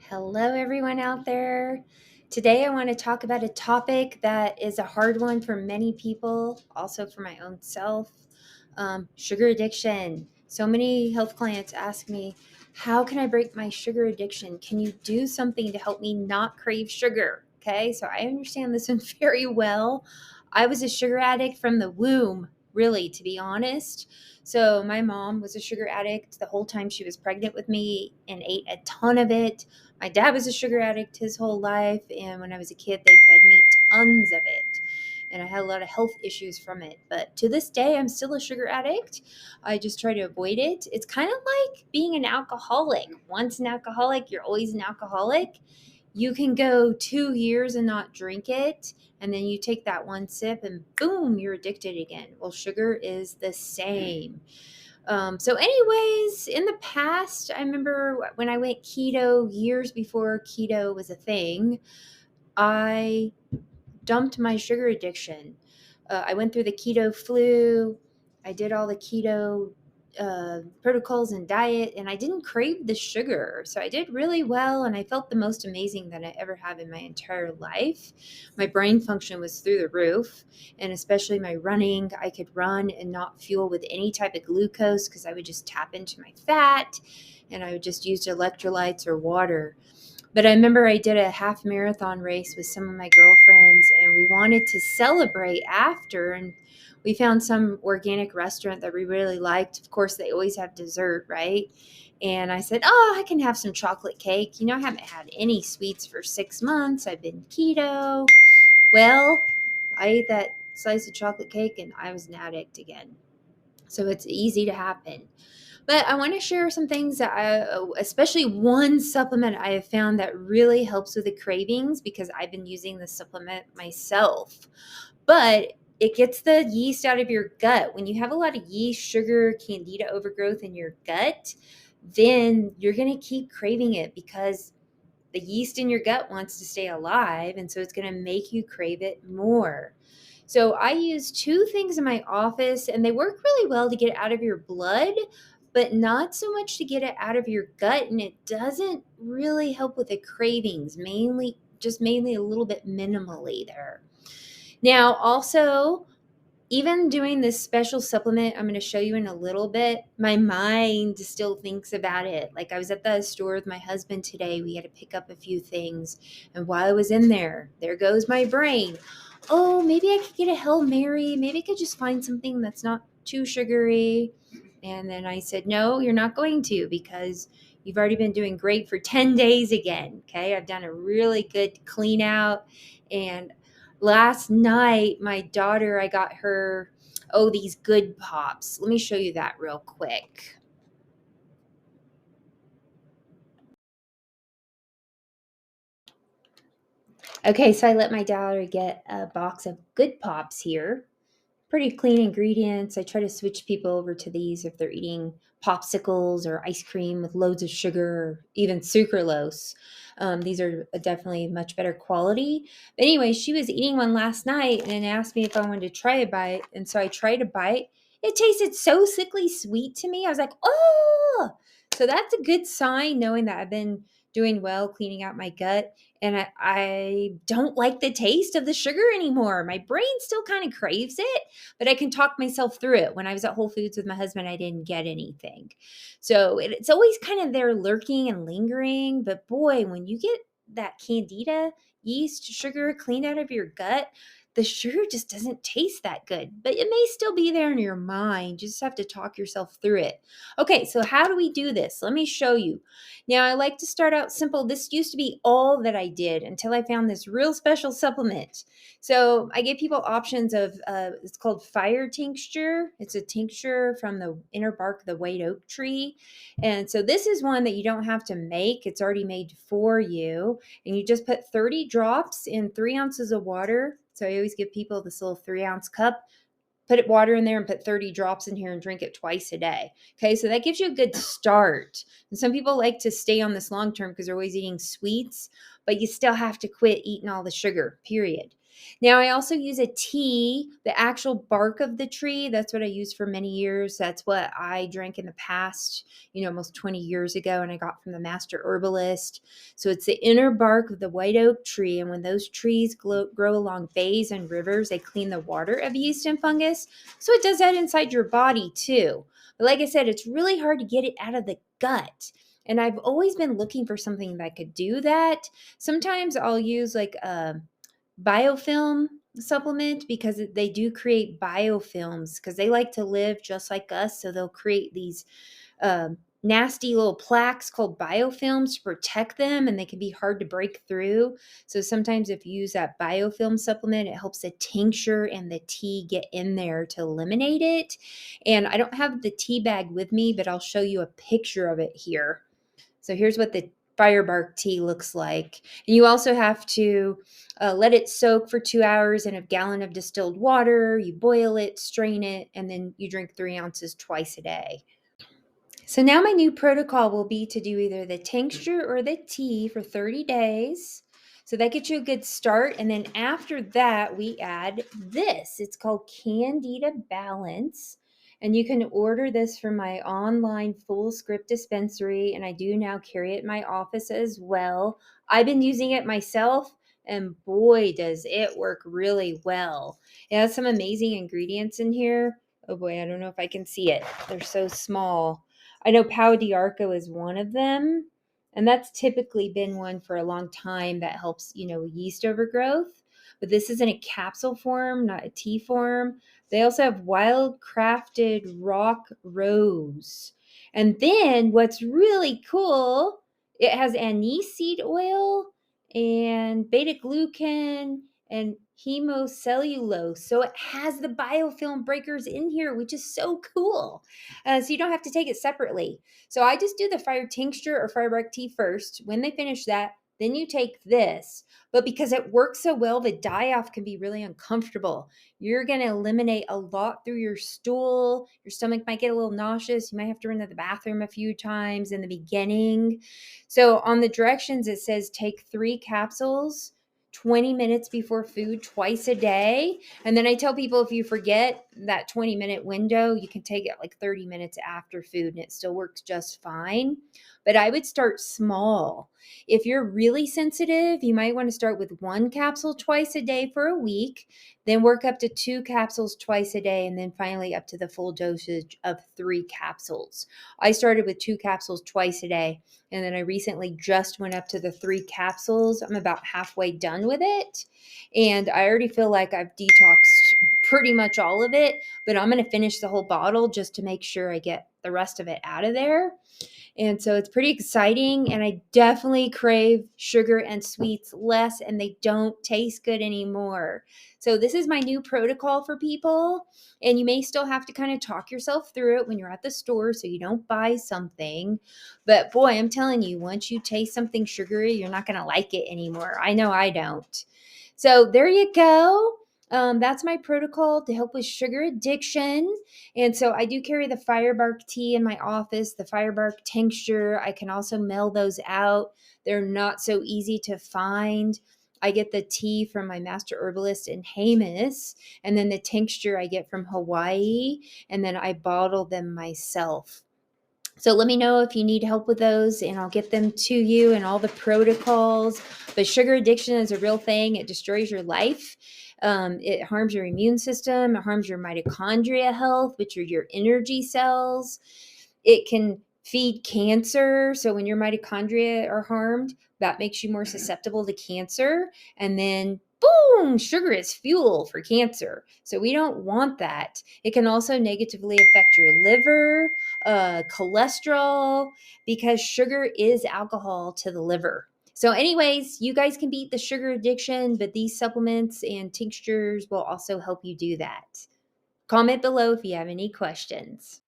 Hello, everyone out there. Today, I want to talk about a topic that is a hard one for many people, also for my own self sugar addiction. So many health clients ask me, how can I break my sugar addiction? Can you do something to help me not crave sugar? Okay, so I understand this one very well. I was a sugar addict from the womb, really, to be honest. So, my mom was a sugar addict the whole time she was pregnant with me and ate a ton of it. My dad was a sugar addict his whole life, and when I was a kid, they fed me tons of it. And I had a lot of health issues from it. But to this day, I'm still a sugar addict. I just try to avoid it. It's kind of like being an alcoholic. Once an alcoholic, you're always an alcoholic. You can go 2 years and not drink it, and then you take that one sip, and boom, you're addicted again. Well, sugar is the same. So, anyways, in the past, I remember when I went keto years before keto was a thing, I dumped my sugar addiction. I went through the keto flu. I did all the keto protocols and diet, and I didn't crave the sugar. So I did really well, and I felt the most amazing that I ever have in my entire life. My brain function was through the roof, and especially my running. I could run and not fuel with any type of glucose because I would just tap into my fat, and I would just use electrolytes or water. But I remember I did a half marathon race with some of my girlfriends, and we wanted to celebrate after. And we found some organic restaurant that we really liked. Of course, they always have dessert, right? And I said, oh, I can have some chocolate cake. I haven't had any sweets for 6 months. I've been keto. Well, I ate that slice of chocolate cake and I was an addict again. So it's easy to happen. But I want to share some things that especially one supplement I have found that really helps with the cravings because I've been using the supplement myself. But it gets the yeast out of your gut. When you have a lot of yeast, sugar, candida overgrowth in your gut, then you're going to keep craving it because the yeast in your gut wants to stay alive. And so it's going to make you crave it more. So I use two things in my office, and they work really well to get it out of your blood, but not so much to get it out of your gut. And it doesn't really help with the cravings, mainly a little bit minimally there. Now, also, even doing this special supplement I'm going to show you in a little bit, my mind still thinks about it. Like I was at the store with my husband today. We had to pick up a few things. And while I was in there goes my brain. Oh, maybe I could get a Hail Mary. Maybe I could just find something that's not too sugary. And then I said, no, you're not going to because you've already been doing great for 10 days again. Okay. I've done a really good clean out. And last night, my daughter, I got her, these good pops. Let me show you that real quick. Okay, so I let my daughter get a box of good pops here. Pretty clean ingredients. I try to switch people over to these if they're eating popsicles or ice cream with loads of sugar or even sucralose. These are definitely much better quality. But anyway, she was eating one last night and then asked me if I wanted to try a bite. And so I tried a bite. It tasted so sickly sweet to me. I was like, oh, so that's a good sign knowing that I've been doing well cleaning out my gut and I don't like the taste of the sugar anymore. My brain still kind of craves it, but I can talk myself through it. When I was at Whole Foods with my husband, I didn't get anything. So it's always kind of there lurking and lingering. But boy, when you get that candida, yeast, sugar cleaned out of your gut, the sugar just doesn't taste that good, but it may still be there in your mind. You just have to talk yourself through it. Okay, so how do we do this? Let me show you. Now, I like to start out simple. This used to be all that I did until I found this real special supplement. So I give people options of, it's called fire tincture. It's a tincture from the inner bark of the white oak tree. And so this is one that you don't have to make. It's already made for you. And you just put 30 drops in 3 ounces of water. So I always give people this little 3 ounce cup. Put water in there and put 30 drops in here and drink it twice a day. Okay, so that gives you a good start. And some people like to stay on this long term because they're always eating sweets, but you still have to quit eating all the sugar, period. Now, I also use a tea, the actual bark of the tree. That's what I used for many years. That's what I drank in the past, almost 20 years ago, and I got from the master herbalist. So it's the inner bark of the white oak tree. And when those trees grow along bays and rivers, they clean the water of yeast and fungus. So it does that inside your body too. But like I said, it's really hard to get it out of the gut. And I've always been looking for something that could do that. Sometimes I'll use like a biofilm supplement because they do create biofilms because they like to live just like us. So they'll create these nasty little plaques called biofilms to protect them, and they can be hard to break through. So sometimes if you use that biofilm supplement, it helps the tincture and the tea get in there to eliminate it. And I don't have the tea bag with me, but I'll show you a picture of it here. So here's what the firebark tea looks like. And you also have to let it soak for 2 hours in a gallon of distilled water. You boil it, strain it, and then you drink 3 ounces twice a day. So now my new protocol will be to do either the tincture or the tea for 30 days. So that gets you a good start. And then after that, we add this. It's called Candida Balance. And you can order this from my online full script dispensary. And I do now carry it in my office as well. I've been using it myself. And boy, does it work really well. It has some amazing ingredients in here. Oh boy, I don't know if I can see it. They're so small. I know Pau d'Arco is one of them, and that's typically been one for a long time that helps, yeast overgrowth. But this is in a capsule form, not a tea form. They also have wild crafted rock rose. And then what's really cool, it has anise seed oil and beta glucan and hemocellulose. So it has the biofilm breakers in here, which is so cool. So you don't have to take it separately. So I just do the fire tincture or firebark tea first. When they finish that, then you take this. But because it works so well, the die off can be really uncomfortable. You're going to eliminate a lot through your stool. Your stomach might get a little nauseous. You might have to run to the bathroom a few times in the beginning. So on the directions, it says take 3 capsules 20 minutes before food twice a day. And then I tell people if you forget that 20-minute window, you can take it like 30 minutes after food and it still works just fine. But I would start small. If you're really sensitive, you might want to start with 1 capsule twice a day for a week, then work up to 2 capsules twice a day, and then finally up to the full dosage of 3 capsules. I started with 2 capsules twice a day, and then I recently just went up to the 3 capsules. I'm about halfway done with it, and I already feel like I've detoxed pretty much all of it, but I'm going to finish the whole bottle just to make sure I get the rest of it out of there. And so it's pretty exciting, and I definitely crave sugar and sweets less, and they don't taste good anymore. So this is my new protocol for people, and you may still have to kind of talk yourself through it when you're at the store so you don't buy something. But boy, I'm telling you, once you taste something sugary, you're not going to like it anymore. I know I don't. So there you go. That's my protocol to help with sugar addiction. And so I do carry the firebark tea in my office, the firebark tincture. I can also mail those out. They're not so easy to find. I get the tea from my master herbalist in Hamas, and then the tincture I get from Hawaii, and then I bottle them myself. So let me know if you need help with those, and I'll get them to you and all the protocols. But sugar addiction is a real thing. It destroys your life. It harms your immune system. It harms your mitochondria health, which are your energy cells. It can feed cancer. So when your mitochondria are harmed, that makes you more susceptible to cancer. And then boom, sugar is fuel for cancer. So we don't want that. It can also negatively affect your liver, cholesterol, because sugar is alcohol to the liver. So anyways, you guys can beat the sugar addiction, but these supplements and tinctures will also help you do that. Comment below if you have any questions.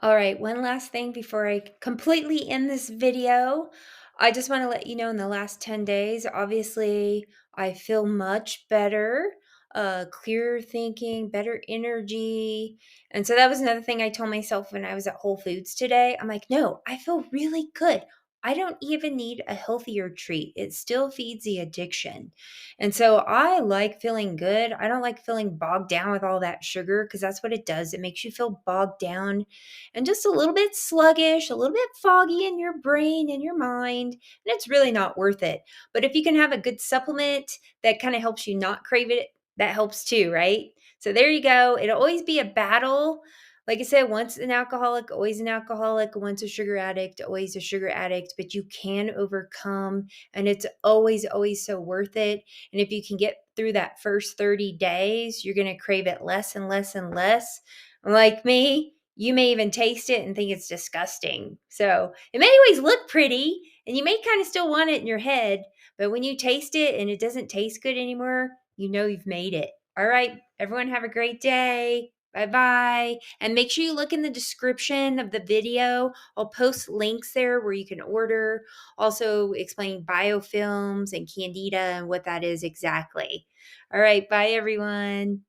All right, one last thing before I completely end this video. I just want to let you know in the last 10 days, obviously, I feel much better, clearer thinking, better energy. And so that was another thing I told myself when I was at Whole Foods today. I'm like, no, I feel really good. I don't even need a healthier treat. It still feeds the addiction. And so I like feeling good. I don't like feeling bogged down with all that sugar because that's what it does. It makes you feel bogged down and just a little bit sluggish, a little bit foggy in your brain and your mind. And it's really not worth it. But if you can have a good supplement that kind of helps you not crave it, that helps too, right? So there you go. It'll always be a battle. Like I said, once an alcoholic, always an alcoholic, once a sugar addict, always a sugar addict, but you can overcome, and it's always, always so worth it. And if you can get through that first 30 days, you're going to crave it less and less and less. Like me, you may even taste it and think it's disgusting. So it may always look pretty, and you may kind of still want it in your head, but when you taste it and it doesn't taste good anymore, you know you've made it. All right, everyone have a great day. Bye-bye. And make sure you look in the description of the video. I'll post links there where you can order. Also explain biofilms and candida and what that is exactly. All right, bye everyone.